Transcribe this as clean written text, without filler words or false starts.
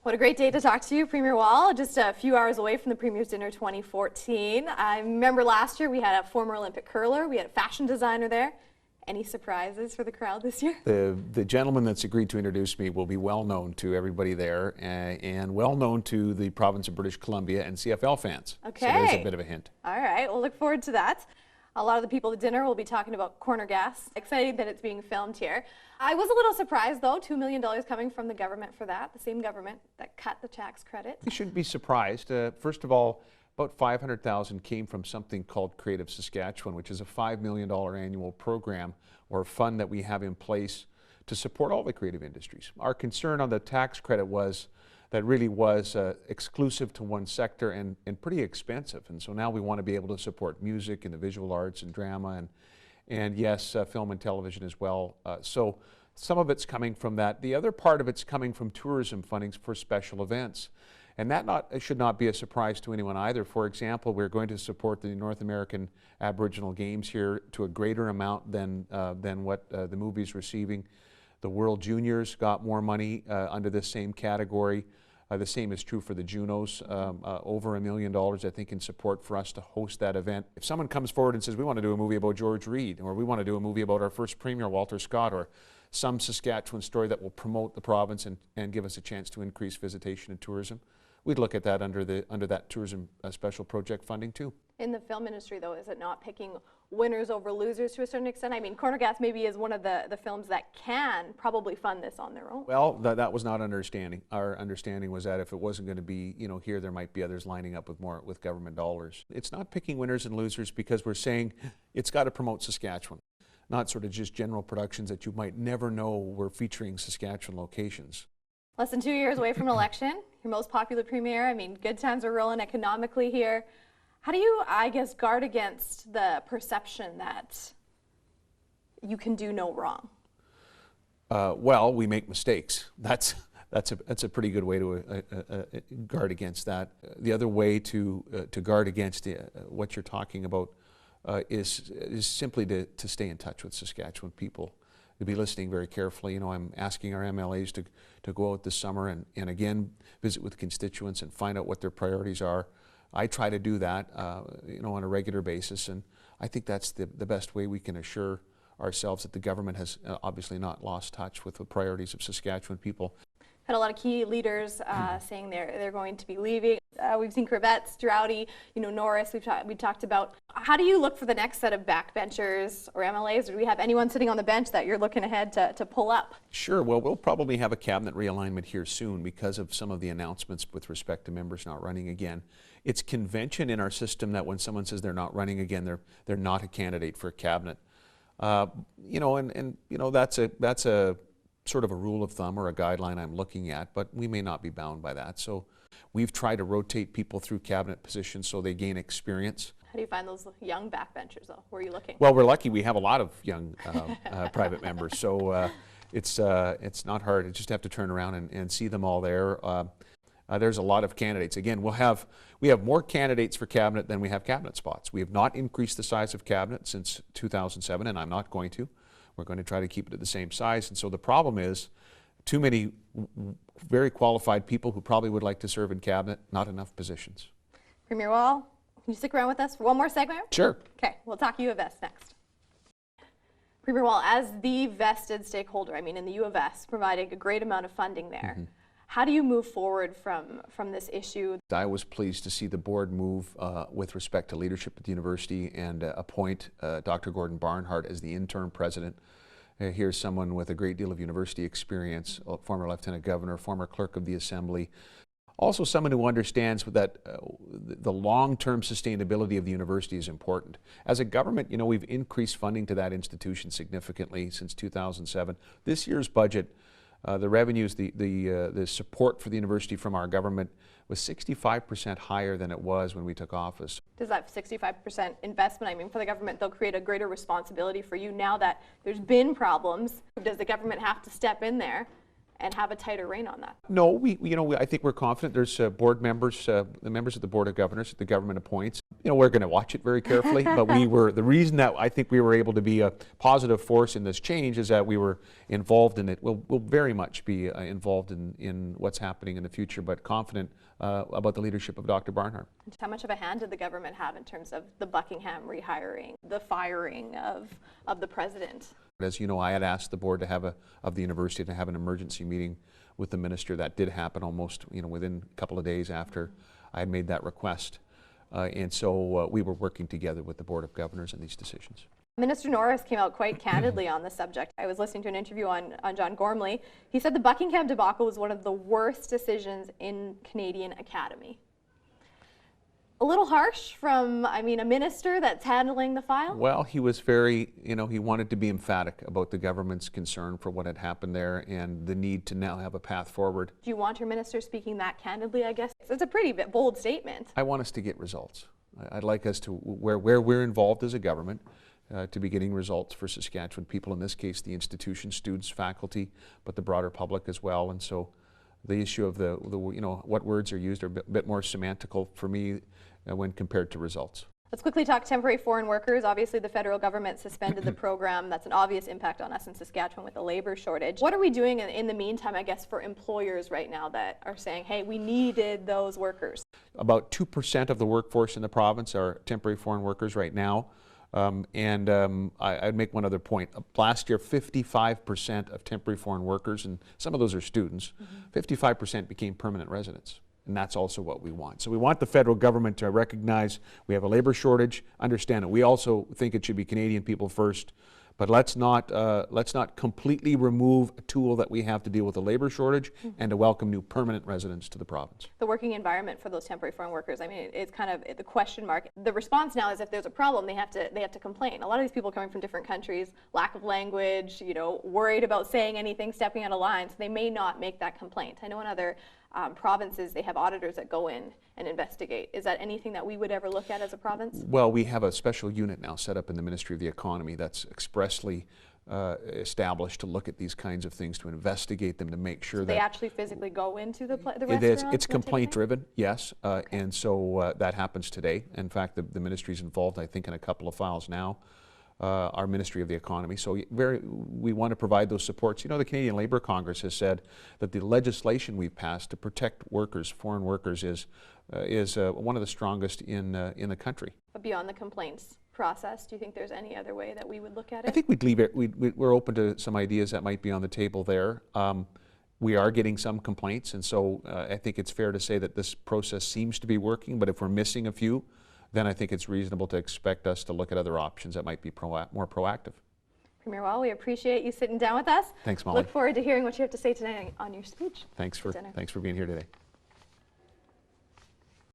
What a great day to talk to you, Premier Wall. Just a few hours away from the Premier's Dinner 2014. I remember last year we had a former Olympic curler, we had a fashion designer there. Any surprises for the crowd this year? The gentleman that's agreed to introduce me will be well known to everybody there and well known to the province of British Columbia and CFL fans. Okay. So there's a bit of a hint. All right, we'll look forward to that. A lot of the people at dinner will be talking about corner gas. Excited that it's being filmed here. I was a little surprised though, $2 million coming from the government for that, the same government that cut the tax credit. You shouldn't be surprised. First of all, about $500,000 came from something called Creative Saskatchewan, which is a $5 million annual program or fund that we have in place to support all the creative industries. Our concern on the tax credit was that really was exclusive to one sector and pretty expensive. And so now we want to be able to support music and the visual arts and drama and yes, film and television as well. So some of it's coming from that. The other part of it's coming from tourism fundings for special events. And that should not be a surprise to anyone either. For example, we're going to support the North American Aboriginal Games here to a greater amount than what the movie's receiving. The World Juniors got more money under this same category. The same is true for the Junos, over $1 million, I think, in support for us to host that event. If someone comes forward and says, we want to do a movie about George Reed, or we want to do a movie about our first Premier, Walter Scott, or some Saskatchewan story that will promote the province and give us a chance to increase visitation and tourism, we'd look at that under that tourism special project funding too. In the film industry though, is it not picking winners over losers to a certain extent? I mean, Corner Gas maybe is one of the films that can probably fund this on their own. Well, that was not understanding. Our understanding was that if it wasn't going to be, here, there might be others lining up with government dollars. It's not picking winners and losers because we're saying it's got to promote Saskatchewan, not sort of just general productions that you might never know were featuring Saskatchewan locations. Less than 2 years away from an election, your most popular premier. I mean, good times are rolling economically here. How do you, I guess, guard against the perception that you can do no wrong? Well, we make mistakes. That's a pretty good way to guard against that. The other way to guard against what you're talking about is simply to stay in touch with Saskatchewan people. To be listening very carefully. I'm asking our MLAs to go out this summer and again visit with constituents and find out what their priorities are. I try to do that, on a regular basis, and I think that's the best way we can assure ourselves that the government has obviously not lost touch with the priorities of Saskatchewan people. Had a lot of key leaders saying they're going to be leaving. We've seen Corvettes, Droughty, Norris. We talked about. How do you look for the next set of backbenchers or MLAs? Or do we have anyone sitting on the bench that you're looking ahead to pull up? Sure. Well, we'll probably have a cabinet realignment here soon because of some of the announcements with respect to members not running again. It's convention in our system that when someone says they're not running again, they're not a candidate for a cabinet. That's a sort of a rule of thumb or a guideline I'm looking at, but we may not be bound by that. So we've tried to rotate people through cabinet positions so they gain experience. How do you find those young backbenchers though? Where are you looking? Well, we're lucky we have a lot of young private members, so it's not hard. You just have to turn around and see them all there. There's a lot of candidates. Again, we have more candidates for cabinet than we have cabinet spots. We have not increased the size of cabinet since 2007, and I'm not going to. We're going to try to keep it at the same size. And so the problem is too many very qualified people who probably would like to serve in cabinet, not enough positions. Premier Wall, can you stick around with us for one more segment? Sure. Okay, we'll talk U of S next. Premier Wall, as the vested stakeholder, in the U of S, providing a great amount of funding there. Mm-hmm. How do you move forward from this issue? I was pleased to see the board move with respect to leadership at the university and appoint Dr. Gordon Barnhart as the interim president. Here's someone with a great deal of university experience, former lieutenant governor, former clerk of the assembly. Also someone who understands that the long-term sustainability of the university is important. As a government, we've increased funding to that institution significantly since 2007. This year's budget, the revenues, the support for the university from our government was 65% higher than it was when we took office. Does that 65% investment, for the government, they'll create a greater responsibility for you now that there's been problems? Does the government have to step in there and have a tighter rein on that? No, I think we're confident. There's board members, the members of the Board of Governors that the government appoints. We're going to watch it very carefully, but the reason that I think we were able to be a positive force in this change is that we were involved in it. We'll very much be involved in what's happening in the future, but confident about the leadership of Dr. Barnhart. How much of a hand did the government have in terms of the Buckingham rehiring, the firing of the president? As you know, I had asked the board of the university to have an emergency meeting with the minister. That did happen almost within a couple of days after I had made that request. And so we were working together with the Board of Governors on these decisions. Minister Norris came out quite candidly on the subject. I was listening to an interview on John Gormley. He said the Buckingham debacle was one of the worst decisions in Canadian Academy. A little harsh from, a minister that's handling the file? Well, he was very, he wanted to be emphatic about the government's concern for what had happened there and the need to now have a path forward. Do you want your minister speaking that candidly, I guess? It's a pretty bold statement. I want us to get results. I'd like us to, where we're involved as a government, to be getting results for Saskatchewan people, in this case the institution, students, faculty, but the broader public as well. And so the issue of the what words are used are a bit more semantical for me when compared to results. Let's quickly talk temporary foreign workers. Obviously, the federal government suspended the program. That's an obvious impact on us in Saskatchewan with the labor shortage. What are we doing in the meantime, I guess, for employers right now that are saying, hey, we needed those workers? About 2% of the workforce in the province are temporary foreign workers right now. I'd make one other point. Last year, 55% of temporary foreign workers, and some of those are students, 55% became permanent residents. And that's also what we want. So we want the federal government to recognize we have a labor shortage, understand it. We also think it should be Canadian people first, but let's not completely remove a tool that we have to deal with the labor shortage and to welcome new permanent residents to the province. The working environment for those temporary foreign workers, it's kind of the question mark. The response now is if there's a problem, they have to complain. A lot of these people coming from different countries, lack of language, worried about saying anything, stepping out of line, so they may not make that complaint. I know in other provinces, they have auditors that go in and investigate. Is that anything that we would ever look at as a province? Well, we have a special unit now set up in the Ministry of the Economy that's expressly established to look at these kinds of things, to investigate them, to make sure that they actually physically go into the restaurants? It's complaint driven, yes, okay. And so that happens today. In fact, the ministry is involved, I think, in a couple of files now. Our Ministry of the Economy. So we want to provide those supports. The Canadian Labour Congress has said that the legislation we've passed to protect workers, foreign workers, is one of the strongest in the country. But beyond the complaints process, do you think there's any other way that we would look at it? I think we'd leave it. We're open to some ideas that might be on the table there. We are getting some complaints, and so I think it's fair to say that this process seems to be working, but if we're missing a few, then I think it's reasonable to expect us to look at other options that might be more proactive. Premier Wall, we appreciate you sitting down with us. Thanks, Molly. Look forward to hearing what you have to say tonight on your speech. Thanks for being here today.